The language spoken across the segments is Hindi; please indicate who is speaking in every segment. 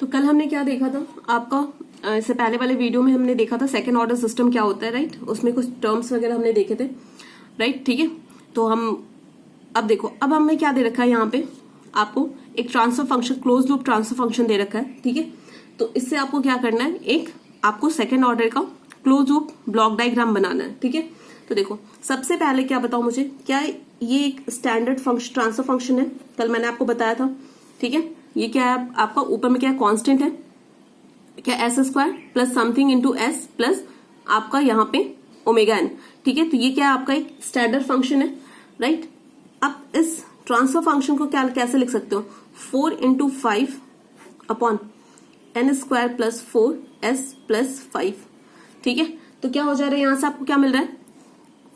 Speaker 1: तो कल हमने क्या देखा था आपका, इससे पहले वाले वीडियो में हमने देखा था सेकंड ऑर्डर सिस्टम क्या होता है, राइट। उसमें कुछ टर्म्स वगैरह हमने देखे थे, राइट, ठीक है। तो हम अब देखो, अब हमें क्या दे रखा है यहाँ पे, आपको एक transfer function, close loop transfer function दे रखा है, ठीक है। तो इससे आपको क्या करना है, एक आपको सेकंड ऑर्डर का क्लोज लूप ब्लॉक डायग्राम बनाना है, ठीक है। तो देखो सबसे पहले क्या बताओ मुझे, क्या ये एक स्टैंडर्ड फंक्शन ट्रांसफर फंक्शन है, कल मैंने आपको बताया था, ठीक है। ये क्या है आपका, ऊपर में क्या है, कांस्टेंट है, क्या S square plus something into S plus आपका यहाँ पे ओमेगा एन, ठीक है। तो ये क्या है आपका एक स्टैंडर्ड फंक्शन है, राइट। अब इस ट्रांसफर फंक्शन को क्या कैसे लिख सकते हो, 4 into 5 upon n square plus 4s plus 5, ठीक है। तो क्या हो जा रहा है, यहां से आपको क्या मिल रहा है,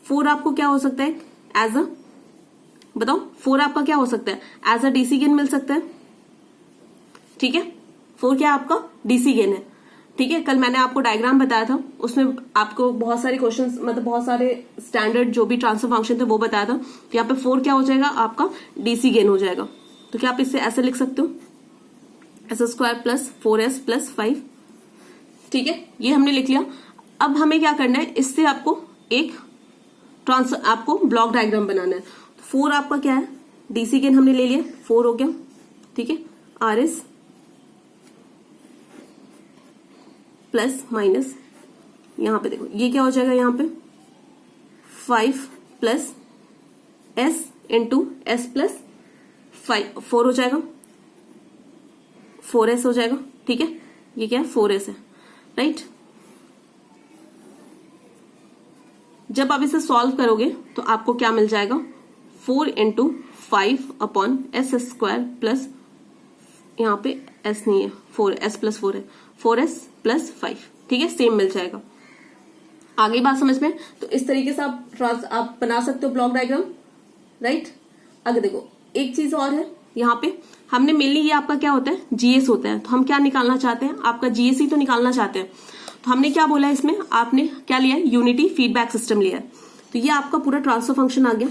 Speaker 1: 4 आपको क्या हो सकता है एज अ, बताओ 4 आपका क्या हो सकता है, एज अ डीसी गेन मिल सकता है, ठीक है। 4 क्या आपका डीसी गेन है, ठीक है। कल मैंने आपको डायग्राम बताया था, उसमें आपको बहुत सारे क्वेश्चंस, मतलब बहुत सारे स्टैंडर्ड जो भी ट्रांसफर फंक्शन थे वो बताया था। तो यहाँ पे 4 क्या हो जाएगा आपका डीसी गेन हो जाएगा। तो क्या आप इससे ऐसे लिख सकते हो, S square plus 4s plus 5, ठीक है। ये हमने लिख लिया। अब हमें क्या करना है, इससे आपको एक आपको ब्लॉक डायग्राम बनाना है। 4 आपका क्या है, डीसी गेन हमने ले लिया, 4 हो गया, ठीक है। RS प्लस माइनस, यहां पे देखो ये क्या हो जाएगा, यहां पे 5 plus s into S plus 4 हो जाएगा, 4s हो जाएगा, ठीक है। ये क्या है, 4s है, राइट। जब आप इसे सॉल्व करोगे तो आपको क्या मिल जाएगा, 4 into 5 upon S square plus, यहाँ पे s नहीं है, 4s प्लस 4 है, 4s प्लस 5, ठीक है, सेम मिल जाएगा। आ गई बात समझ में। तो इस तरीके से आप बना सकते हो ब्लॉक डायग्राम, राइट। अगर देखो एक चीज और है, यहाँ पे हमने मेनली, ये आपका क्या होता है, जीएस होता है। तो हम क्या निकालना चाहते हैं, आपका जीएस ही तो निकालना चाहते हैं। तो हमने क्या बोला है इसमें, आपने क्या लिया है, यूनिटी फीडबैक सिस्टम लिया है। तो ये आपका पूरा ट्रांसफर फंक्शन आ गया।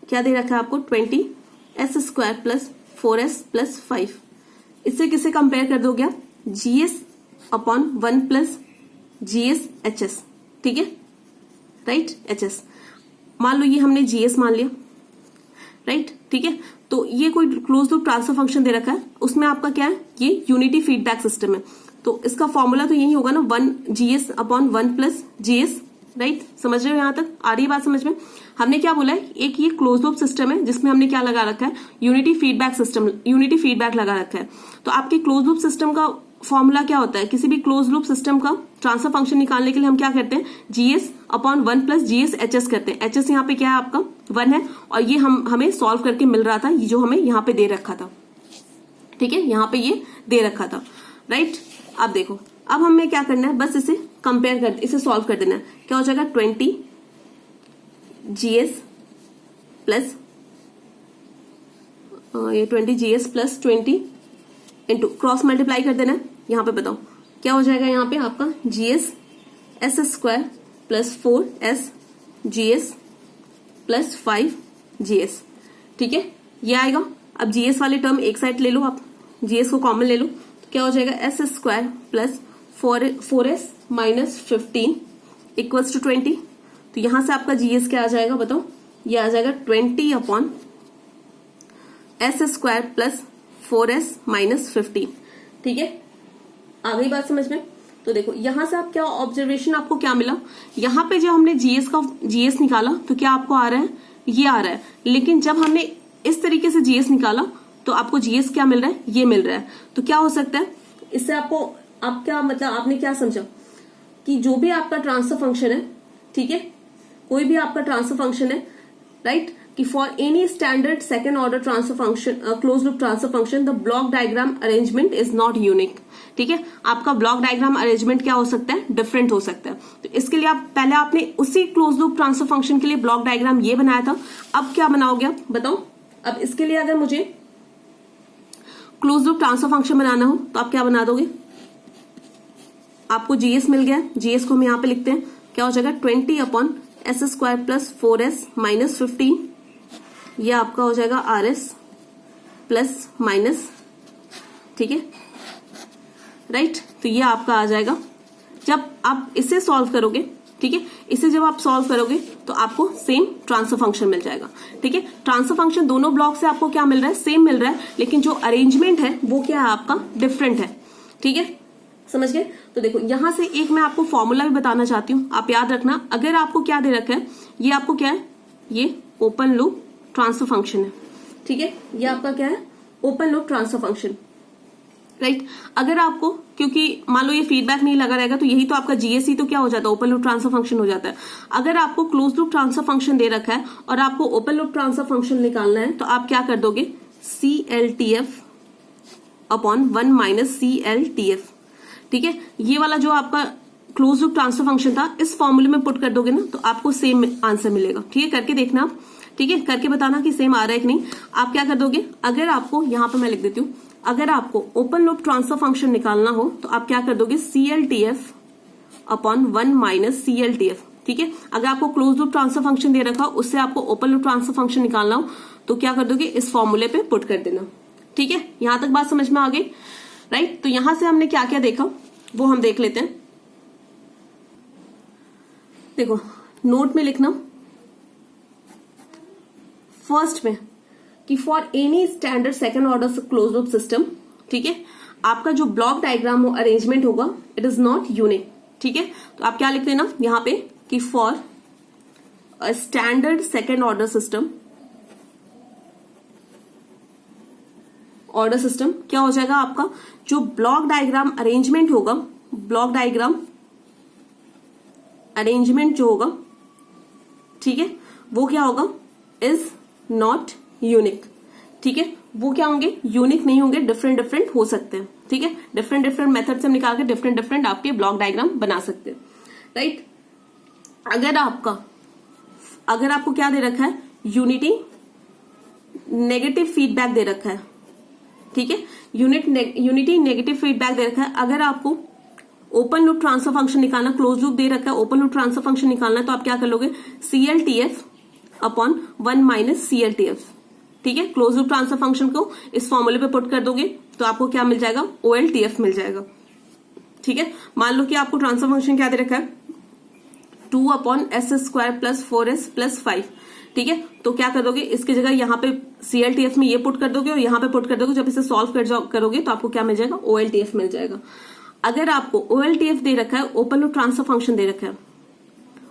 Speaker 1: क्या दे रखा है आपको, 20s square plus 4s plus 5। इससे किसे कंपेयर कर दोगे आप, GS upon 1 plus GS HS, ठीक है, राइट, एचएस। मान लो ये हमने जीएस मान लिया, राइट, ठीक है। तो ये कोई क्लोज लूप ट्रांसफर फंक्शन दे रखा है, उसमें आपका क्या है, ये यूनिटी फीडबैक सिस्टम है। तो इसका फॉर्मूला तो यही होगा ना, 1 GS upon 1 plus GS, right. समझ रहे हो, यहां तक आ रही है बात समझ में। हमने क्या बोला है, एक ये क्लोज लूप सिस्टम है जिसमें हमने क्या लगा रखा है, unity feedback system, unity feedback लगा रखा है। तो आपके क्लोज लूप सिस्टम का फॉर्मूला क्या होता है, किसी भी क्लोज लूप सिस्टम का ट्रांसफर फंक्शन निकालने के लिए हम क्या करते हैं, GS upon 1 plus GS HS करते हैं। एचएस यहाँ पे क्या है आपका 1 है, और ये हमें सॉल्व करके मिल रहा था, ये जो हमें यहाँ पे दे रखा था, ठीक है, यहाँ पे ये दे रखा था, राइट। अब देखो, अब हमें क्या करना है, बस इसे कंपेयर कर, इसे सॉल्व कर देना है। क्या हो जाएगा, 20 जीएस प्लस ये 20 GS plus 20 into cross multiply कर देना है। यहाँ पे बताओ क्या हो जाएगा, यहाँ पे आपका GS S square plus 4s GS plus 5 GS, ठीक है, ये आएगा। अब जीएस वाले टर्म एक साइड ले लो, आप जीएस को कॉमन ले लो, तो क्या हो जाएगा, s square plus 4s minus 15 equals to 20। तो यहां से आपका जीएस क्या आ जाएगा, बताओ, ये आ जाएगा 20 upon S square plus 4s minus 15, ठीक है। आ गई बात समझ में। तो देखो यहां से आप क्या ऑब्जर्वेशन, आपको क्या मिला, यहां पे जो हमने जीएस निकाला तो क्या आपको आ रहा है, ये आ रहा है। लेकिन जब हमने इस तरीके से जीएस निकाला तो आपको जीएस क्या मिल रहा है, ये मिल रहा है। तो क्या हो सकता है इससे, आपको आप क्या मतलब, आपने क्या समझा कि जो भी आपका ट्रांसफर फंक्शन है, ठीक है, कोई भी आपका ट्रांसफर फंक्शन है, राइट, कि for any standard second order transfer function, close loop transfer function, the block diagram arrangement is not unique, ठीक है। आपका ब्लॉक डायग्राम अरेंजमेंट क्या हो सकता है, डिफरेंट हो सकता है। तो इसके लिए आप पहले आपने उसी क्लोज लूप ट्रांसफर फंक्शन के लिए ब्लॉक डायग्राम ये बनाया था, अब क्या बनाओगे आप बताओ। अब इसके लिए अगर मुझे क्लोज लूप ट्रांसफर फंक्शन बनाना हो तो आप क्या बना दोगे, आपको जीएस मिल गया, जीएस को हम यहाँ पे लिखते हैं, क्या हो जाएगा 20 upon S square plus 4s minus 15, ये आपका हो जाएगा RS प्लस माइनस ठीक है, राइट। तो ये आपका आ जाएगा। जब आप इसे सॉल्व करोगे, ठीक है, इसे जब आप सॉल्व करोगे तो आपको सेम ट्रांसफर फंक्शन मिल जाएगा। ठीक है, ट्रांसफर फंक्शन दोनों ब्लॉक से आपको क्या मिल रहा है, सेम मिल रहा है, लेकिन जो अरेंजमेंट है वो क्या है आपका, डिफरेंट है। ठीक है, समझ गए। तो देखो यहां से एक मैं आपको फॉर्मूला भी बताना चाहती हूँ, आप याद रखना। अगर आपको क्या दे रखा है, ये आपको क्या है, ये ओपन लूप ट्रांसफर फंक्शन है। ठीक है, ये आपका क्या है, open loop transfer function, right. अगर आपको, क्योंकि मान लो ये फीडबैक नहीं लगा रहेगा, तो यही तो आपका जीएससी तो क्या हो जाता है, ओपन लूप ट्रांसफर फंक्शन हो जाता है। अगर आपको क्लोज लूप ट्रांसफर फंक्शन दे रखा है और आपको ओपन लूप ट्रांसफर फंक्शन निकालना है, तो आप क्या कर दोगे, CLTF अपॉन 1 माइनस CLTF। ठीक है, ये वाला जो आपका क्लोज लूप ट्रांसफर फंक्शन था, इस फॉर्मूले में पुट कर दोगे ना, तो आपको सेम आंसर मिलेगा। ठीक है, करके देखना आप, ठीक है, करके बताना कि सेम आ रहा है कि नहीं। आप क्या कर दोगे, अगर आपको, यहां पर मैं लिख देती हूँ, अगर आपको ओपन लूप ट्रांसफर फंक्शन निकालना हो तो आप क्या कर दोगे, CLTF अपॉन 1 माइनस CLTF। ठीक है, अगर आपको क्लोज लूप ट्रांसफर फंक्शन दे रखा हो, उससे आपको ओपन लूप ट्रांसफर फंक्शन निकालना हो, तो क्या कर दोगे, इस फॉर्मूले पे पुट कर देना। ठीक है, यहां तक बात समझ में आ गई, राइट। तो यहां से हमने क्या क्या देखा वो हम देख लेते हैं। देखो नोट में लिखना, फर्स्ट में कि for any standard second order close loop system, ठीक है, आपका जो ब्लॉक डायग्राम हो, अरेंजमेंट होगा, इट इज नॉट यूनिक। ठीक है, तो आप क्या लिख देना यहां पे कि for a standard second order system, order system क्या हो जाएगा, आपका जो ब्लॉक डायग्राम अरेंजमेंट होगा, ब्लॉक डायग्राम अरेंजमेंट जो होगा, ठीक है, वो क्या होगा, इज नॉट यूनिक। ठीक है, वो क्या होंगे, यूनिक नहीं होंगे, डिफरेंट डिफरेंट हो सकते हैं। ठीक है, डिफरेंट डिफरेंट मेथड से हम निकाल के डिफरेंट डिफरेंट आपके ब्लॉक डायग्राम बना सकते हैं, राइट। अगर आपको क्या दे रखा है, यूनिटी नेगेटिव फीडबैक दे रखा है, ठीक है, यूनिटी नेगेटिव फीडबैक दे रखा है। अगर आपको ओपन लूप ट्रांसफर फंक्शन निकालना, क्लोज लूप दे रखा है, ओपन लूप ट्रांसफर फंक्शन निकालना है, तो आप क्या कर लोगे, CLTF अपॉन 1 माइनस CLTF। ठीक है, क्लोज लूप ट्रांसफर फंक्शन को इस फॉर्मूले पे पुट कर दोगे तो आपको क्या मिल जाएगा, OLTF मिल जाएगा। ठीक है, मान लो कि आपको ट्रांसफर फंक्शन क्या दे रखा है, 2 upon S square plus 4S plus 5। ठीक है, तो क्या कर दोगे, इसकी जगह यहाँ पे CLTF में ये पुट कर दोगे और यहाँ पे पुट कर दोगे। जब इसे सॉल्व करोगे तो आपको क्या मिल जाएगा, OLTF मिल जाएगा। अगर आपको OLTF दे रखा है, ओपन लूप ट्रांसफर फंक्शन दे रखा है,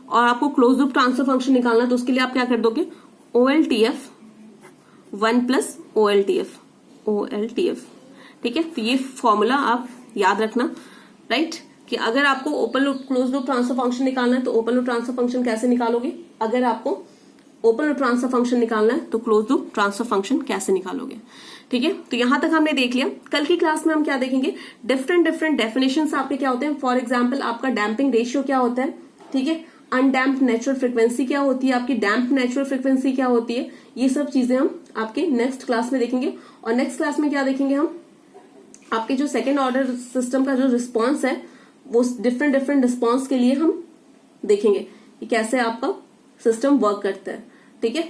Speaker 1: और आपको क्लोज लूप ट्रांसफर फंक्शन निकालना है, तो उसके लिए आप क्या कर दोगे, OLTF 1 प्लस OLTF। ठीक है, तो ये फॉर्मूला आप याद रखना, राइट, कि अगर आपको open loop close loop transfer function निकालना है तो ओपन लूप ट्रांसफर फंक्शन कैसे निकालोगे, अगर आपको ओपन लूप ट्रांसफर फंक्शन निकालना है तो क्लोज लूप ट्रांसफर फंक्शन कैसे निकालोगे। ठीक है, तो यहां तक हमने देख लिया। कल की क्लास में हम क्या देखेंगे, डिफरेंट डिफरेंट डेफिनेशंस आपके क्या होते हैं। फॉर एग्जांपल आपका डैम्पिंग रेशियो क्या होता है, ठीक है, अनडैम्प्ड नेचुरल फ्रीक्वेंसी क्या होती है, आपकी डैम्प नेचुरल फ्रीक्वेंसी क्या होती है, ये सब चीजें हम आपके नेक्स्ट क्लास में देखेंगे। और नेक्स्ट क्लास में क्या देखेंगे हम, आपके जो सेकेंड ऑर्डर सिस्टम का जो रिस्पॉन्स है, वो डिफरेंट डिफरेंट रिस्पॉन्स के लिए हम देखेंगे कि कैसे आपका सिस्टम वर्क करता है। ठीक है,